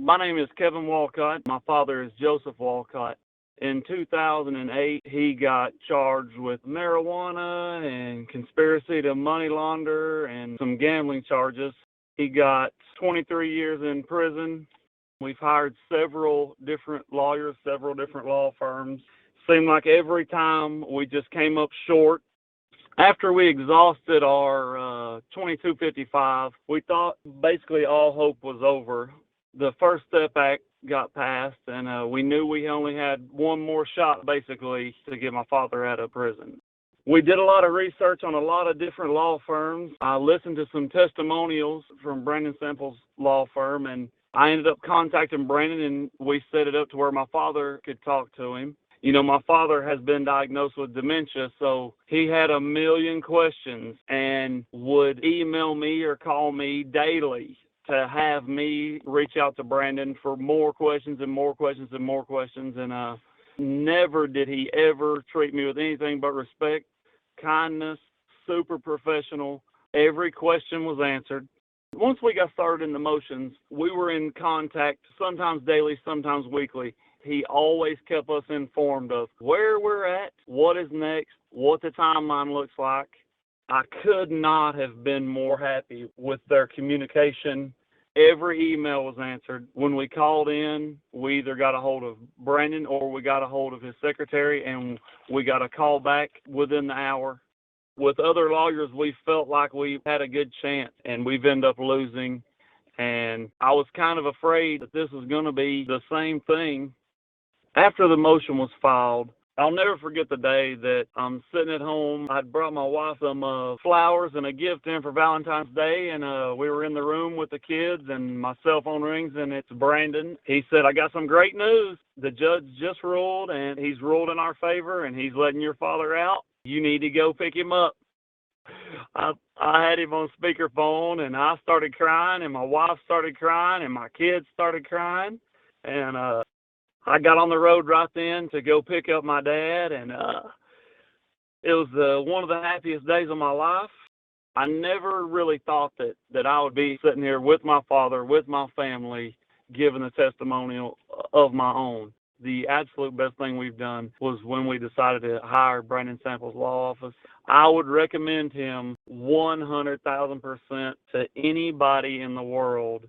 My name is Kevin Wolcott. My father is Joseph Wolcott. In 2008, he got charged with marijuana and conspiracy to money launder and some gambling charges. He got 23 years in prison. We've hired several different lawyers, several different law firms. Seemed like every time we just came up short. After we exhausted our 2255, we thought basically all hope was over. The First Step Act got passed, and we knew we only had one more shot, basically, to get my father out of prison. We did a lot of research on a lot of different law firms. I listened to some testimonials from Brandon Sample's law firm, and I ended up contacting Brandon, and we set it up to where my father could talk to him. You know, my father has been diagnosed with dementia, so he had a million questions and would email me or call me daily to have me reach out to Brandon for more questions and more questions and more questions. And never did he ever treat me with anything but respect, kindness, super professional. Every question was answered. Once we got started in the motions, we were in contact, sometimes daily, sometimes weekly. He always kept us informed of where we're at, what is next, what the timeline looks like. I could not have been more happy with their communication. Every email was answered. When we called in, we either got a hold of Brandon or we got a hold of his secretary, and we got a call back within the hour. With other lawyers, we felt like we had a good chance, and we've ended up losing. And I was kind of afraid that this was going to be the same thing. After the motion was filed, I'll never forget the day that I'm sitting at home. I'd brought my wife some flowers and a gift in for Valentine's Day, and we were in the room with the kids, and my cell phone rings, and it's Brandon. He said, "I got some great news. The judge just ruled, and he's ruled in our favor, and he's letting your father out. You need to go pick him up." I had him on speakerphone, and I started crying, and my wife started crying, and my kids started crying, and I got on the road right then to go pick up my dad, and it was one of the happiest days of my life. I never really thought that I would be sitting here with my father, with my family, giving a testimonial of my own. The absolute best thing we've done was when we decided to hire Brandon Sample's law office. I would recommend him 100,000% to anybody in the world